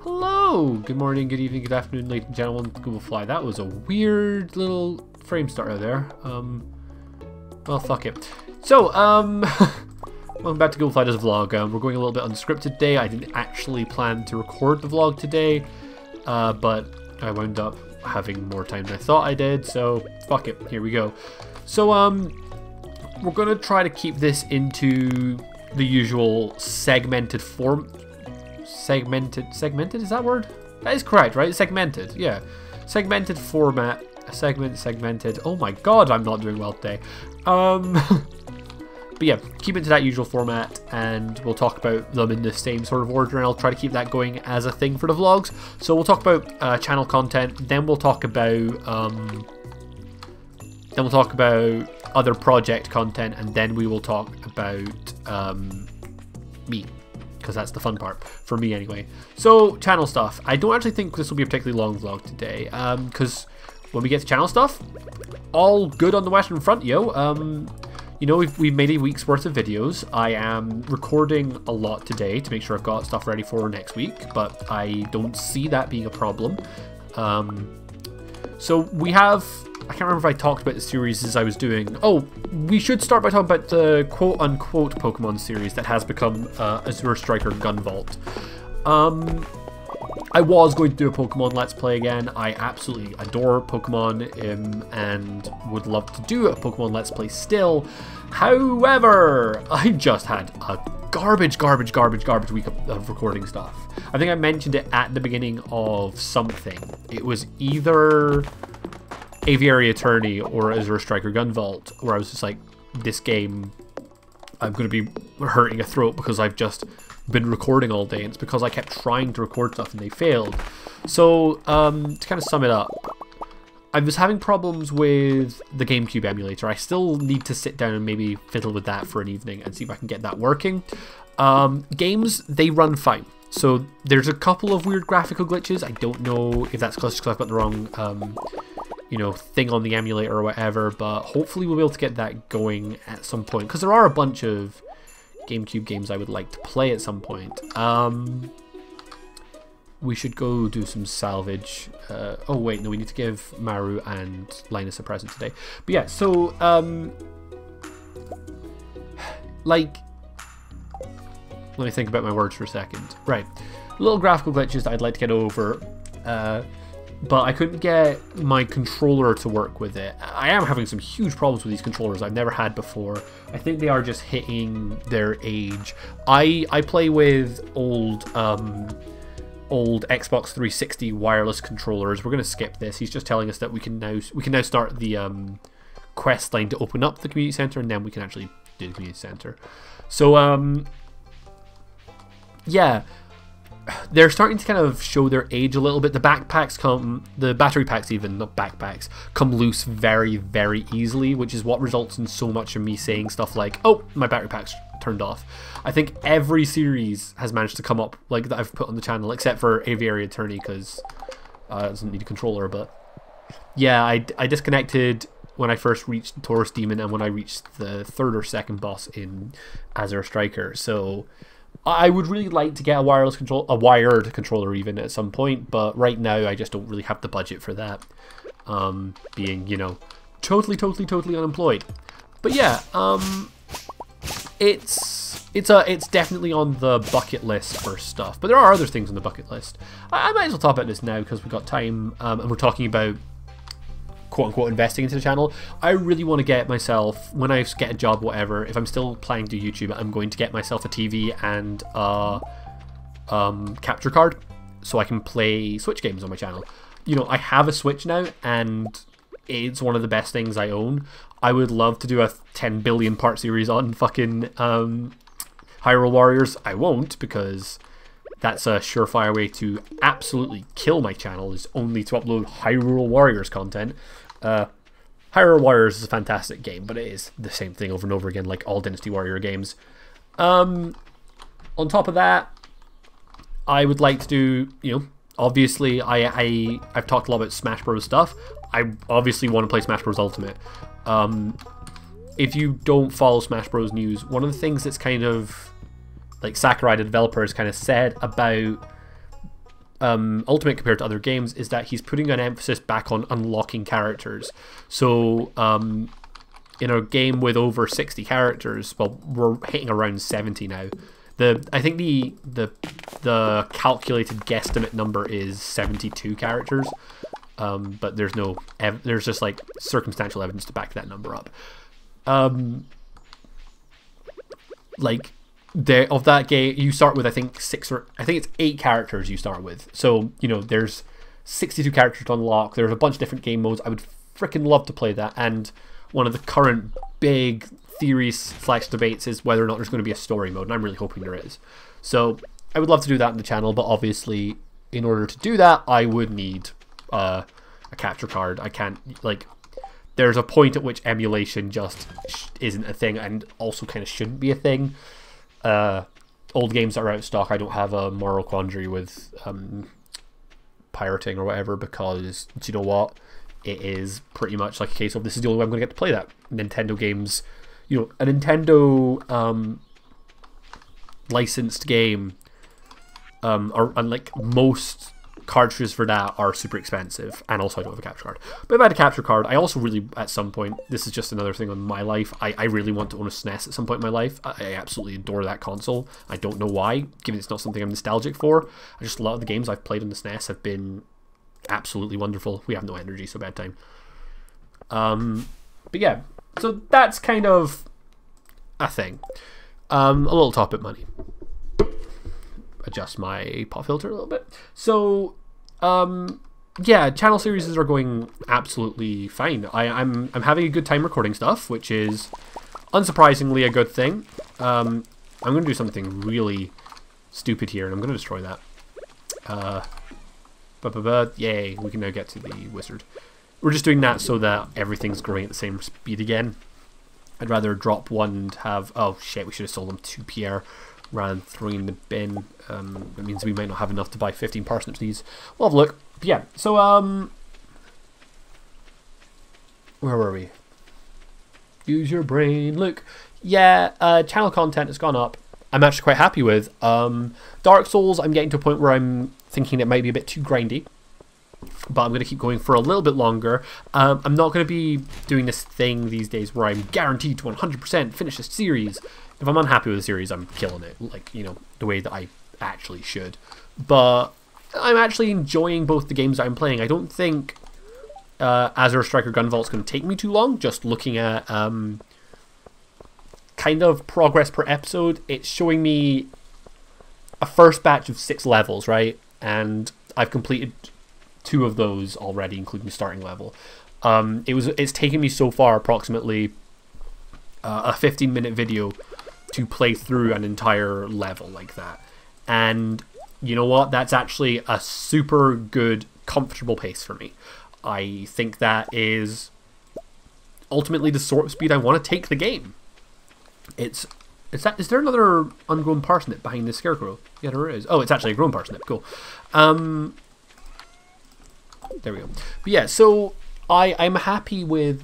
Hello! Good morning, good evening, good afternoon, ladies and gentlemen. Gooblefly. That was a weird little frame starter there. Well, fuck it. So, welcome back to Gooblefly Does a Vlog. We're going a little bit unscripted today. I didn't actually plan to record the vlog today, but I wound up having more time than I thought I did, so fuck it. Here we go. So, we're gonna try to keep this into the usual segmented form. Segmented, is that word? That is correct, right? Segmented, yeah. Segmented format, segmented. Oh my god, I'm not doing well today. But yeah, keep it to that usual format, and we'll talk about them in the same sort of order, and I'll try to keep that going as a thing for the vlogs. So we'll talk about channel content, then we'll talk about other project content, and then we will talk about me, because that's the fun part for me anyway. So channel stuff. I don't actually think this will be a particularly long vlog today, because when we get to channel stuff, all good on the Western Front, yo. You know, we've made a week's worth of videos. I am recording a lot today to make sure I've got stuff ready for next week, but I don't see that being a problem. So we have, I can't remember if I talked about the series as I was doing. Oh, we should start by talking about the quote-unquote Pokemon series that has become Azure Striker Gun Vault. I was going to do a Pokemon Let's Play again. I absolutely adore Pokemon and would love to do a Pokemon Let's Play still. However, I just had a garbage week of recording stuff. I think I mentioned it at the beginning of something. It was either Aviary Attorney or Azure Striker Gun Vault, where I was just like, this game, I'm going to be hurting a throat because I've just been recording all day, and it's because I kept trying to record stuff and they failed. So to kind of sum it up, I was having problems with the GameCube emulator. I still need to sit down and maybe fiddle with that for an evening and see if I can get that working. Games, they run fine. So there's a couple of weird graphical glitches. I don't know if that's because I've got the wrong you know, thing on the emulator or whatever, but hopefully we'll be able to get that going at some point, because there are a bunch of GameCube games I would like to play at some point. We should go do some salvage. Oh wait, no, we need to give Maru and Linus a present today. But yeah, so like, let me think about my words for a second. Right, little graphical glitches that I'd like to get over, but I couldn't get my controller to work with it. I am having some huge problems with these controllers I've never had before. I think they are just hitting their age. I play with old Xbox 360 wireless controllers. We're gonna skip this. He's just telling us that we can now start the quest line to open up the community center, and then we can actually do the community center. So yeah, they're starting to kind of show their age a little bit. The battery packs even, not backpacks, come loose very, very easily, which is what results in so much of me saying stuff like, oh, my battery pack's turned off. I think every series has managed to come up like that I've put on the channel, except for Aviary Attorney, because it doesn't need a controller. But yeah, I disconnected when I first reached Taurus Demon and when I reached the third or second boss in Azure Striker. So I would really like to get a wired controller even at some point, but right now I just don't really have the budget for that, being, you know, totally unemployed. But yeah, it's definitely on the bucket list for stuff, but there are other things on the bucket list. I might as well talk about this now because we've got time, and we're talking about quote-unquote investing into the channel. I really want to get myself, when I get a job, whatever, if I'm still planning to do YouTube, I'm going to get myself a TV and a capture card so I can play Switch games on my channel. You know, I have a Switch now and it's one of the best things I own. I would love to do a 10 billion part series on fucking Hyrule Warriors. I won't, because that's a surefire way to absolutely kill my channel, is only to upload Hyrule Warriors content. Hyrule Warriors is a fantastic game, but it is the same thing over and over again, like all Dynasty Warrior games. On top of that, I would like to do, you know, obviously I've talked a lot about Smash Bros stuff. I obviously want to play Smash Bros Ultimate. If you don't follow Smash Bros news, one of the things that's kind of like Sakurai, the developer, has kind of said about Ultimate compared to other games is that he's putting an emphasis back on unlocking characters. So in a game with over 60 characters, well, we're hitting around 70 now. I think the calculated guesstimate number is 72 characters, but there's just like circumstantial evidence to back that number up. Like of that game, you start with I think it's 8 characters you start with. So you know there's 62 characters to unlock. There's a bunch of different game modes. I would freaking love to play that. And one of the current big theories / debates is whether or not there's going to be a story mode, and I'm really hoping there is. So I would love to do that on the channel, but obviously in order to do that I would need a capture card. I can't, like, there's a point at which emulation just isn't a thing, and also kind of shouldn't be a thing. Old games that are out of stock, I don't have a moral quandary with pirating or whatever, because do you know what, it is pretty much like a case of this is the only way I'm going to get to play that. Nintendo games, you know, a Nintendo licensed game, or unlike most cartridges for that are super expensive, and also I don't have a capture card. But if I had a capture card, I also really, at some point, this is just another thing on my life, I really want to own a SNES at some point in my life. I absolutely adore that console. I don't know why, given it's not something I'm nostalgic for. I just, a lot of the games I've played on the SNES have been absolutely wonderful. We have no energy, so bad time. But yeah, so that's kind of a thing. A little top bit money. Adjust my pop filter a little bit. So yeah, channel series are going absolutely fine. I'm having a good time recording stuff, which is unsurprisingly a good thing. I'm going to do something really stupid here, and I'm going to destroy that. Yay, we can now get to the wizard. We're just doing that so that everything's growing at the same speed again. I'd rather drop one and have... Oh shit, we should have sold them to Pierre rather than throwing in the bin. It means we might not have enough to buy 15 parsnips these. We'll have a look. But yeah, so where were we? Use your brain. Look, yeah, channel content has gone up. I'm actually quite happy with. Dark Souls, I'm getting to a point where I'm thinking it might be a bit too grindy, but I'm going to keep going for a little bit longer. I'm not going to be doing this thing these days where I'm guaranteed to 100% finish a series. If I'm unhappy with the series, I'm killing it, like, you know, the way that I actually should. But I'm actually enjoying both the games that I'm playing. I don't think Azure Striker Gunvault's going to take me too long. Just looking at kind of progress per episode, it's showing me a first batch of 6 levels, right? And I've completed 2 of those already, including the starting level. It's taken me so far approximately a 15-minute video to play through an entire level like that. And you know what? That's actually a super good, comfortable pace for me. I think that is ultimately the sort of speed I want to take the game. Is there another ungrown parsnip behind this scarecrow? Yeah, there is. Oh, it's actually a grown parsnip. Cool. There we go. But yeah, so I'm happy with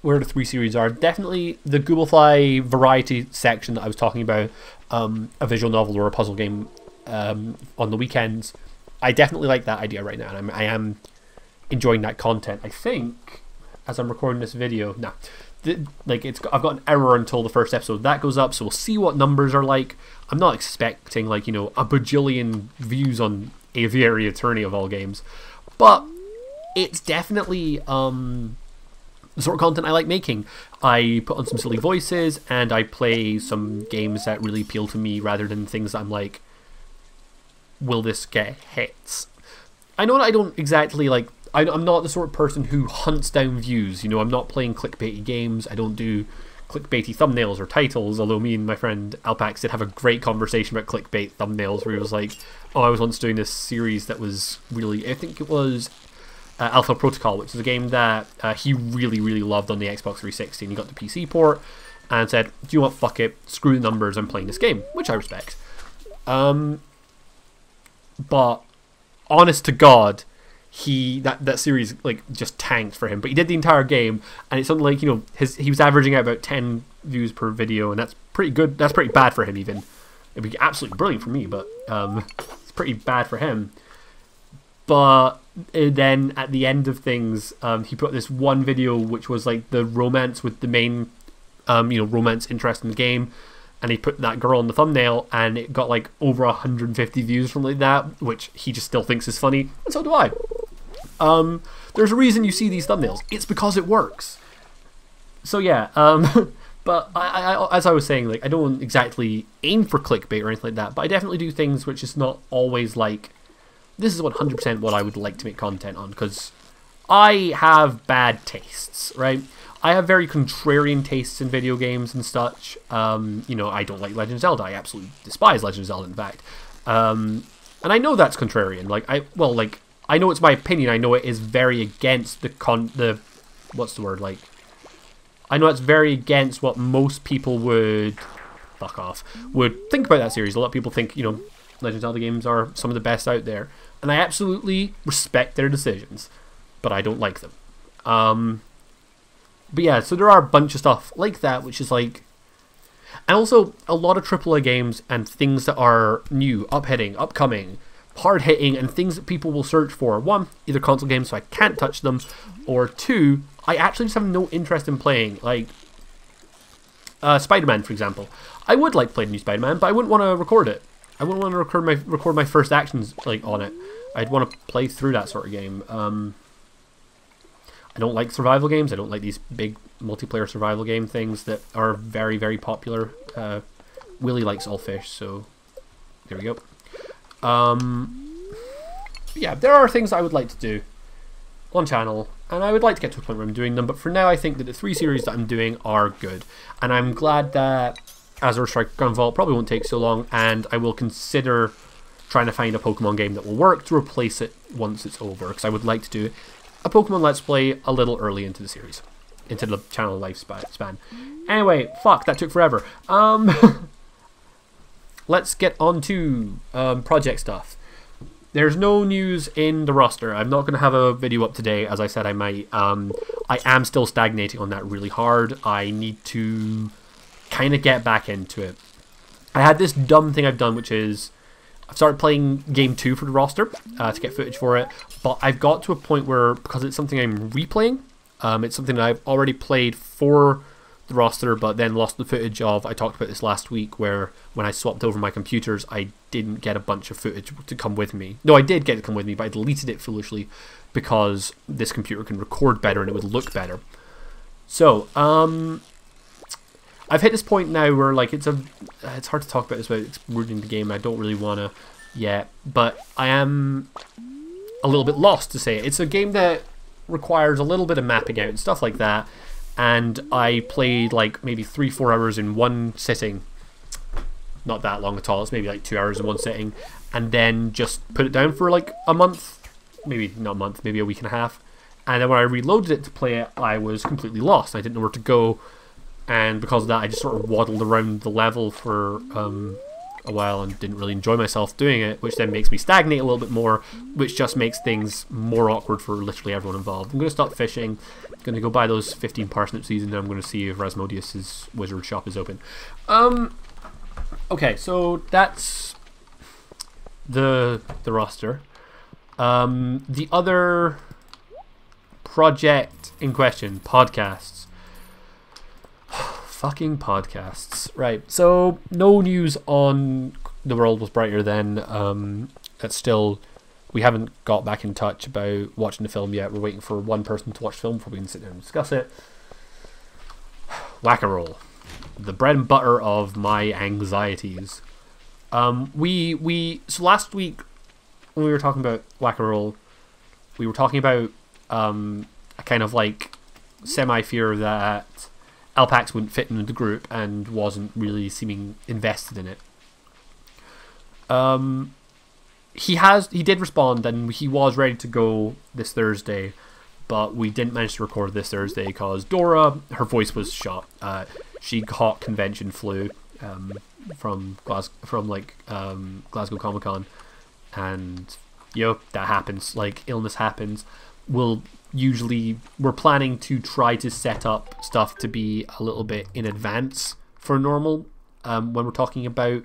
where the 3 series are. Definitely the Gooblefly variety section that I was talking about, a visual novel or a puzzle game on the weekends. I definitely like that idea right now, and I am enjoying that content. I think, as I'm recording this video, I've got an hour until the first episode that goes up, so we'll see what numbers are like. I'm not expecting, like, you know, a bajillion views on Aviary Attorney of all games, but it's definitely the sort of content I like making. I put on some silly voices, and I play some games that really appeal to me rather than things that I'm like, will this get hits? I know that I don't exactly like... I'm not the sort of person who hunts down views. You know, I'm not playing clickbaity games. I don't do clickbaity thumbnails or titles, although me and my friend Alpax did have a great conversation about clickbait thumbnails, where he was like, oh, I was once doing this series that was really... I think it was Alpha Protocol, which is a game that he really, really loved on the Xbox 360, and he got the PC port and said, do you know what, fuck it, screw the numbers, I'm playing this game, which I respect. But honest to God, that series like just tanked for him, but he did the entire game, and it's something like, you know, he was averaging out about 10 views per video, and that's pretty good. That's pretty bad for him even. It'd be absolutely brilliant for me, but it's pretty bad for him. But then at the end of things, he put this one video which was like the romance with the main, romance interest in the game, and he put that girl on the thumbnail, and it got like over 150 views from like that, which he just still thinks is funny, and so do I. There's a reason you see these thumbnails. It's because it works. So yeah, but I as I was saying, like, I don't exactly aim for clickbait or anything like that, but I definitely do things which is not always like, this is 100% what I would like to make content on, because I have bad tastes, right? I have very contrarian tastes in video games and such. I don't like Legend of Zelda. I absolutely despise Legend of Zelda, in fact. And I know that's contrarian. I know it's my opinion. I know it is very against what's the word? Like, I know it's very against what most people would think about that series. A lot of people think, Legend of Zelda games are some of the best out there, and I absolutely respect their decisions, but I don't like them. But yeah, so there are a bunch of stuff like that, which is like, and also a lot of AAA games and things that are new, upcoming, hard hitting, and things that people will search for. One, either console games, so I can't touch them, or two, I actually just have no interest in playing. Like Spider-Man, for example. I would like to play the new Spider-Man, but I wouldn't want to record it. I wouldn't want to record my first actions like on it. I'd want to play through that sort of game. I don't like survival games. I don't like these big multiplayer survival game things that are very, very popular. Willie likes all fish, so there we go. Yeah, there are things I would like to do on channel, and I would like to get to a point where I'm doing them, but for now I think that the 3 series that I'm doing are good, and I'm glad that Azure Strike Gunvolt probably won't take so long, and I will consider trying to find a Pokemon game that will work to replace it once it's over, because I would like to do a Pokemon Let's Play a little early into the series, into the channel lifespan. Anyway, fuck, that took forever. Let's get on to project stuff. There's no news in the roster. I'm not going to have a video up today, as I said I might. I am still stagnating on that really hard. I need to kind of get back into it. I had this dumb thing I've done, which is I've started playing Game 2 for the roster to get footage for it, but I've got to a point where, because it's something I'm replaying, it's something that I've already played for the roster, but then lost the footage of. I talked about this last week, where when I swapped over my computers, I didn't get a bunch of footage to come with me. No, I did get it to come with me, but I deleted it foolishly because this computer can record better and it would look better. So, I've hit this point now where, like, it's hard to talk about this without it's ruining the game. I don't really want to yet, but I am a little bit lost, to say it. It's a game that requires a little bit of mapping out and stuff like that, and I played like maybe 3-4 hours in one sitting. Not that long at all. It's maybe like 2 hours in one sitting, and then just put it down for like a month, maybe not a month, maybe a week and a half, and then when I reloaded it to play it, I was completely lost. I didn't know where to go, and because of that, I just sort of waddled around the level for a while and didn't really enjoy myself doing it, which then makes me stagnate a little bit more, which just makes things more awkward for literally everyone involved. I'm going to stop fishing. I'm going to go buy those 15 parsnip seeds, and then I'm going to see if Rasmodius's wizard shop is open. Okay, so that's the roster. The other project in question, podcasts. Fucking podcasts. Right, so no news on The World Was Brighter Then. That's still, we haven't got back in touch about watching the film yet. We're waiting for one person to watch the film before we can sit there and discuss it. Whack-a-roll. The bread and butter of my anxieties. So last week when we were talking about Whack-a-roll, we were talking about a kind of like semi-fear that Alpax wouldn't fit into the group and wasn't really seeming invested in it. He did respond, and he was ready to go this Thursday, but we didn't manage to record this Thursday because Dora, her voice was shot. She caught convention flu from Glasgow Comic Con, and that happens. Like, illness happens. We're planning to try to set up stuff to be a little bit in advance for normal when we're talking about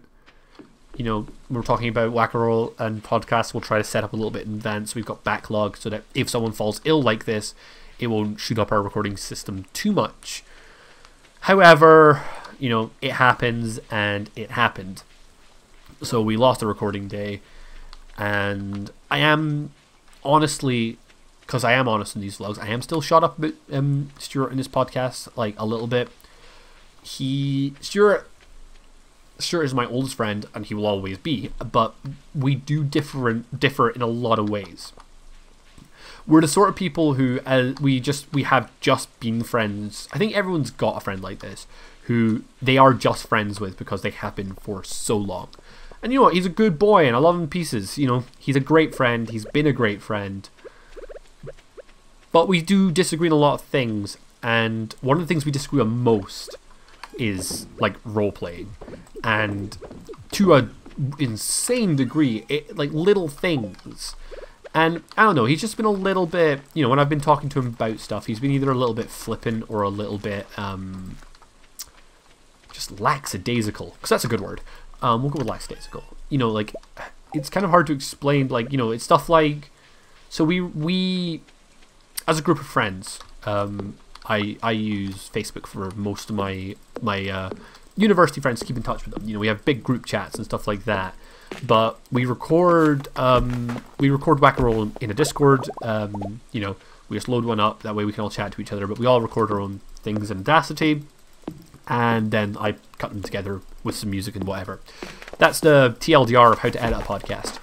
you know, we're talking about Whack-A-Roll and podcasts, we'll try to set up a little bit in advance. We've got backlog so that if someone falls ill like this, it won't shoot up our recording system too much. However, you know, it happens, and it happened. So we lost a recording day, and I am honestly, because I am honest in these vlogs, I am still shut up about Stuart in this podcast, like a little bit. Stuart is my oldest friend, and he will always be, but we do differ in a lot of ways. We're the sort of people who we have just been friends. I think everyone's got a friend like this who they are just friends with because they have been for so long. And you know what? He's a good boy, and I love him to pieces. You know, he's a great friend. He's been a great friend. But we do disagree on a lot of things, and one of the things we disagree on most is like role playing, and to a insane degree, like little things. And I don't know, he's just been a little bit, you know, when I've been talking to him about stuff, he's been either a little bit flippant or a little bit just lackadaisical, because that's a good word. We'll go with lackadaisical. You know, like, it's kind of hard to explain, like, you know, it's stuff like, so we as a group of friends, I use Facebook for most of my university friends to keep in touch with them. You know, we have big group chats and stuff like that. But we record Whack-A-Roll in a Discord. You know, we just load one up. That way we can all chat to each other. But we all record our own things in Audacity, and then I cut them together with some music and whatever. That's the TLDR of how to edit a podcast.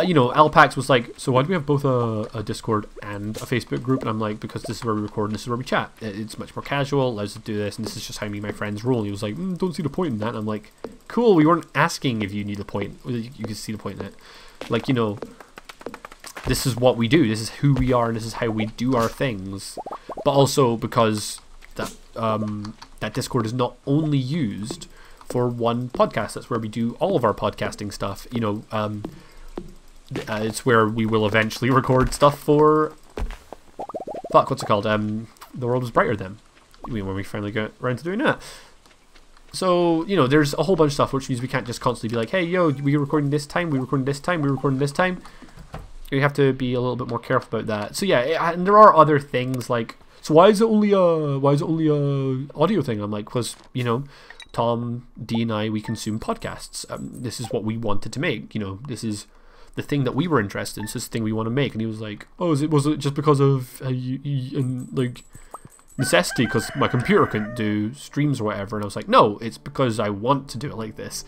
You know, Alpax was like, so why do we have both a Discord and a Facebook group? And I'm like, because this is where we record and this is where we chat. It's much more casual, allows us to do this, and this is just how me and my friends roll. And he was like, don't see the point in that. And I'm like, cool, we weren't asking if you need a point. You can see the point in it. Like, you know, this is what we do. This is who we are, and this is how we do our things. But also because that Discord is not only used for one podcast. That's where we do all of our podcasting stuff. You know, it's where we will eventually record stuff for, fuck, what's it called? The World Was Brighter Then, when we finally get around to doing that. So, you know, there's a whole bunch of stuff, which means we can't just constantly be like, hey, yo, we recording this time, we recording this time, we recording this time. You have to be a little bit more careful about that. So yeah, and there are other things like, so why is it only a audio thing? I'm like, because, you know, Tom, D, and I, we consume podcasts. This is what we wanted to make. You know, this is the thing that we were interested in. It's this thing we want to make. And he was like, oh, was it just because of like necessity, because my computer couldn't do streams or whatever? And I was like, no, it's because I want to do it like this.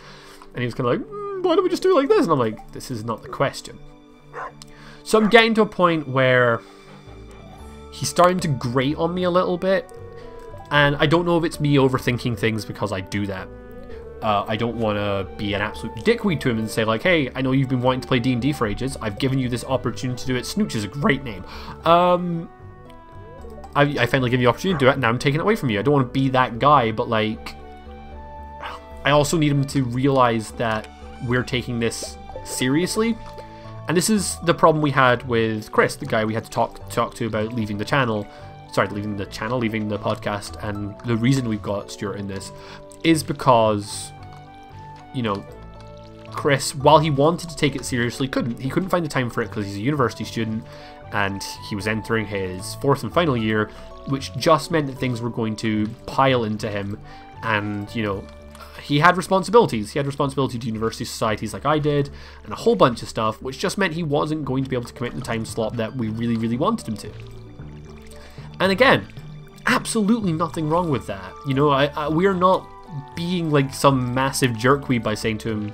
And he was kind of like, why don't we just do it like this? And I'm like, this is not the question. So I'm getting to a point where he's starting to grate on me a little bit, and I don't know if it's me overthinking things because I do that. I don't want to be an absolute dickweed to him and say like, hey, I know you've been wanting to play D&D for ages. I've given you this opportunity to do it. Snooch is a great name. I finally give you the opportunity to do it, and now I'm taking it away from you. I don't want to be that guy, but like, I also need him to realize that we're taking this seriously. And this is the problem we had with Chris, the guy we had to talk to about leaving the channel. Sorry, leaving the podcast. And the reason we've got Stuart in this is because, you know, Chris, while he wanted to take it seriously, he couldn't find the time for it because he's a university student and he was entering his 4th and final year, which just meant that things were going to pile into him. And, you know, he had responsibilities. He had responsibility to university societies like I did, and a whole bunch of stuff, which just meant he wasn't going to be able to commit the time slot that we really, really wanted him to. And again, absolutely nothing wrong with that. You know, we are not being like some massive jerkweed by saying to him,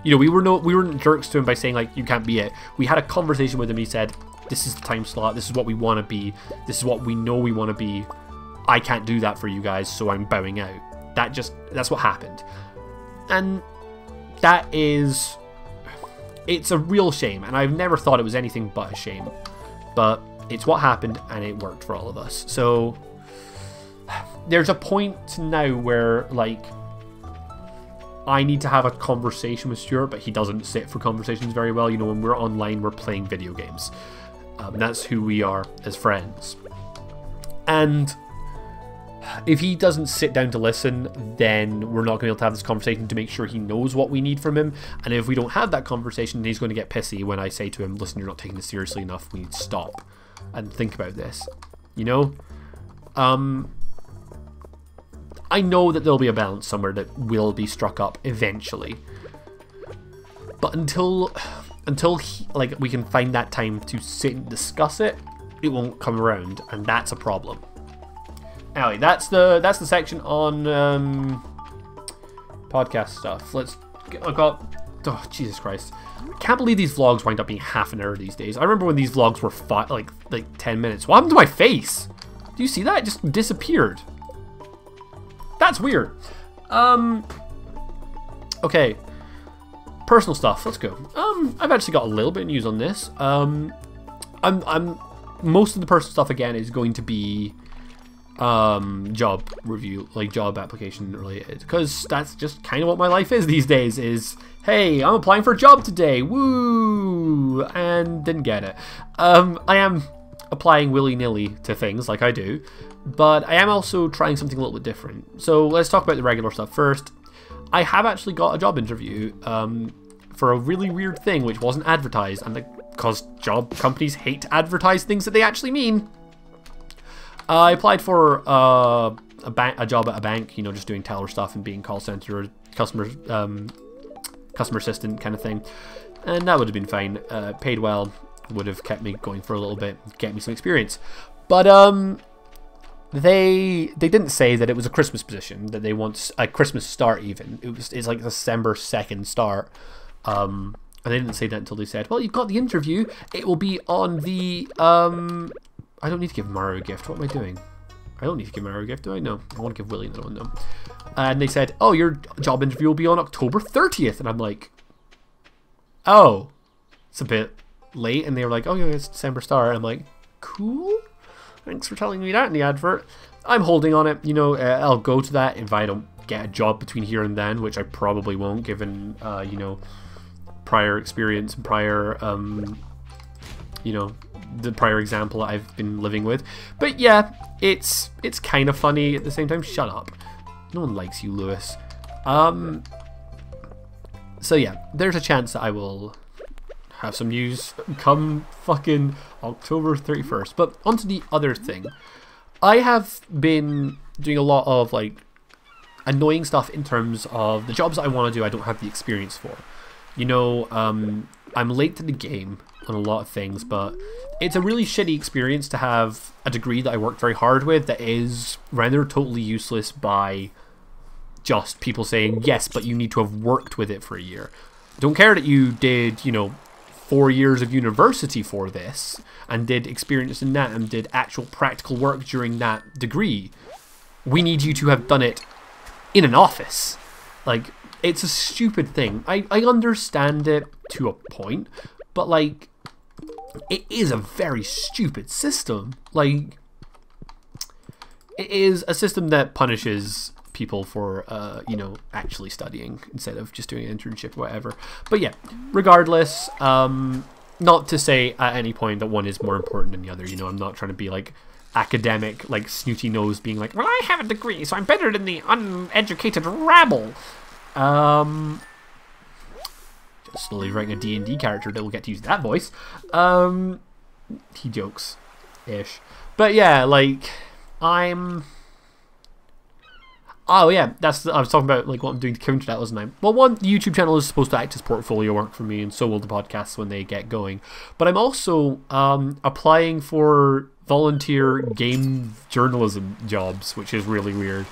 you know, we weren't jerks to him by saying like, you can't be it. We had a conversation with him. He said, this is the time slot. This is what we want to be. This is what we know we want to be. I can't do that for you guys, so I'm bowing out. That's what happened. And it's a real shame, and I've never thought it was anything but a shame. But it's what happened, and it worked for all of us. So there's a point now where, like, I need to have a conversation with Stuart, but he doesn't sit for conversations very well. You know, when we're online, we're playing video games. That's who we are as friends. And if he doesn't sit down to listen, then we're not going to be able to have this conversation to make sure he knows what we need from him. And if we don't have that conversation, he's going to get pissy when I say to him, listen, you're not taking this seriously enough. We need to stop and think about this. You know? I know that there'll be a balance somewhere that will be struck up eventually. But until we can find that time to sit and discuss it, it won't come around, and that's a problem. Anyway, that's the section on podcast stuff. Oh, Jesus Christ. I can't believe these vlogs wind up being half an hour these days. I remember when these vlogs were like 10 minutes. What happened to my face? Do you see that? It just disappeared. That's weird. Okay. Personal stuff. Let's go. I've actually got a little bit of news on this. Most of the personal stuff again is going to be job review, like job application related, because that's just kind of what my life is these days. Is, hey, I'm applying for a job today, woo, and didn't get it. I am applying willy-nilly to things like I do, but I am also trying something a little bit different. So let's talk about the regular stuff first. I have actually got a job interview for a really weird thing which wasn't advertised, and because job companies hate to advertise things that they actually mean. I applied for a job at a bank, you know, just doing teller stuff and being call center, customer assistant kind of thing, and that would have been fine. Paid well, would have kept me going for a little bit, get me some experience. But they didn't say that it was a Christmas position, that they want a Christmas start even. It's like December 2nd start. And they didn't say that until they said, well, you've got the interview. It will be on the I don't need to give Mario a gift. What am I doing? I don't need to give Mario a gift, do I? No. I want to give Willie another one, though. And they said, oh, your job interview will be on October 30th. And I'm like, oh, it's a bit late. And they were like, oh, yeah, it's December start. And I'm like, cool. Thanks for telling me that in the advert. I'm holding on it. You know, I'll go to that if I don't get a job between here and then, which I probably won't, given, you know, prior experience and prior, you know, the prior example I've been living with. But yeah, it's kind of funny at the same time. Shut up. No one likes you, Lewis. So yeah, there's a chance that I will have some news come fucking October 31st. But onto the other thing. I have been doing a lot of like annoying stuff in terms of the jobs that I want to do I don't have the experience for. You know, I'm late to the game on a lot of things, but it's a really shitty experience to have a degree that I worked very hard with that is rendered totally useless by just people saying, yes, but you need to have worked with it for a year. Don't care that you did, you know, 4 years of university for this and did experience in that and did actual practical work during that degree. We need you to have done it in an office. Like, it's a stupid thing. I understand it to a point, but like, it is a very stupid system. Like, it is a system that punishes people for, you know, actually studying instead of just doing an internship or whatever. But yeah, regardless, not to say at any point that one is more important than the other. You know, I'm not trying to be like academic, like snooty nose being like, well, I have a degree, so I'm better than the uneducated rabble. Just slowly writing a D&D character that will get to use that voice. He jokes-ish. But yeah, like, oh yeah, I was talking about like what I'm doing to counter that, wasn't I? Well, one, the YouTube channel is supposed to act as portfolio work for me, and so will the podcasts when they get going. But I'm also applying for volunteer game journalism jobs, which is really weird.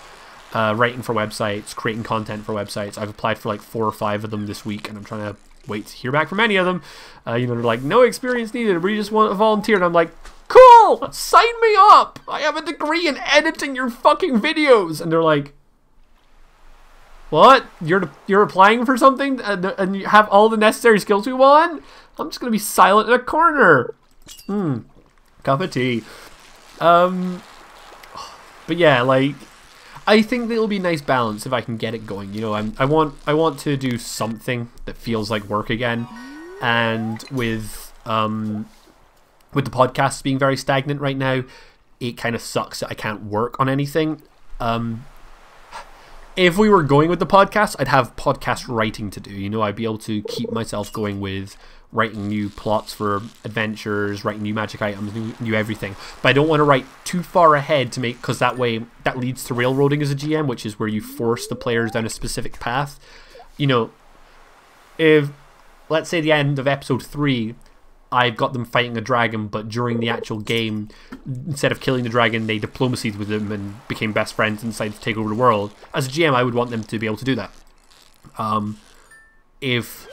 Writing for websites, creating content for websites. I've applied for like 4 or 5 of them this week, and I'm trying to wait to hear back from any of them. You know, they're like, no experience needed, we just want a volunteer. And I'm like, cool, sign me up. I have a degree in editing your fucking videos. And they're like, what? You're applying for something and you have all the necessary skills we want? I'm just gonna be silent in a corner. Cup of tea. But yeah, like, I think it'll be a nice balance if I can get it going. You know, I want to do something that feels like work again, and with the podcasts being very stagnant right now, it kind of sucks that I can't work on anything. If we were going with the podcast, I'd have podcast writing to do. You know, I'd be able to keep myself going with writing new plots for adventures, writing new magic items, new everything. But I don't want to write too far ahead to make, because that way that leads to railroading as a GM, which is where you force the players down a specific path. You know, if, let's say, the end of episode 3, I've got them fighting a dragon, but during the actual game, instead of killing the dragon, they diplomacied with him and became best friends and decided to take over the world. As a GM, I would want them to be able to do that. If,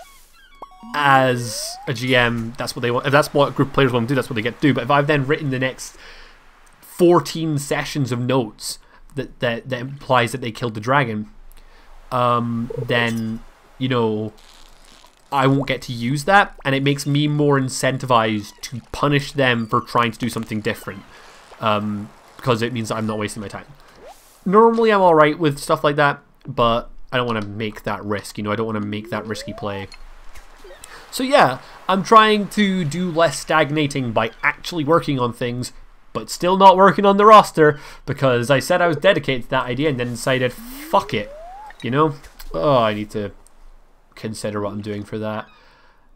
as a GM, that's what they want, if that's what a group of players want to do, that's what they get to do. But if I've then written the next 14 sessions of notes that implies that they killed the dragon, then, you know, I won't get to use that, and it makes me more incentivized to punish them for trying to do something different, because it means that I'm not wasting my time. Normally I'm alright with stuff like that, but I don't want to make that risk, you know, I don't want to make that risky play. So yeah, I'm trying to do less stagnating by actually working on things, but still not working on the roster, because I said I was dedicated to that idea and then decided, fuck it, you know? Oh, I need to consider what I'm doing for that.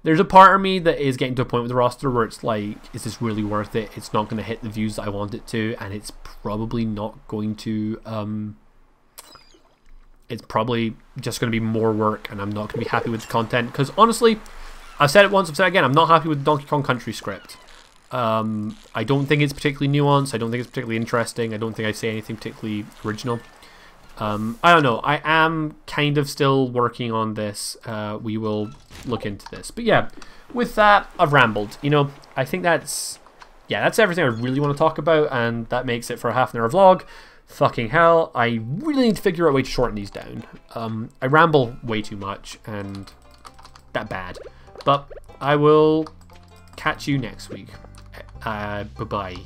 There's a part of me that is getting to a point with the roster where it's like, is this really worth it? It's not going to hit the views that I want it to, and it's probably not going to, it's probably just going to be more work, and I'm not going to be happy with the content, because honestly, I've said it once, I've said it again, I'm not happy with the Donkey Kong Country script. I don't think it's particularly nuanced, I don't think it's particularly interesting, I don't think I say anything particularly original. I don't know, I am kind of still working on this. We will look into this. But yeah, with that, I've rambled. You know, I think that's everything I really want to talk about, and that makes it for a half-an-hour vlog. Fucking hell, I really need to figure out a way to shorten these down. I ramble way too much, and that bad. But I will catch you next week. Bye-bye.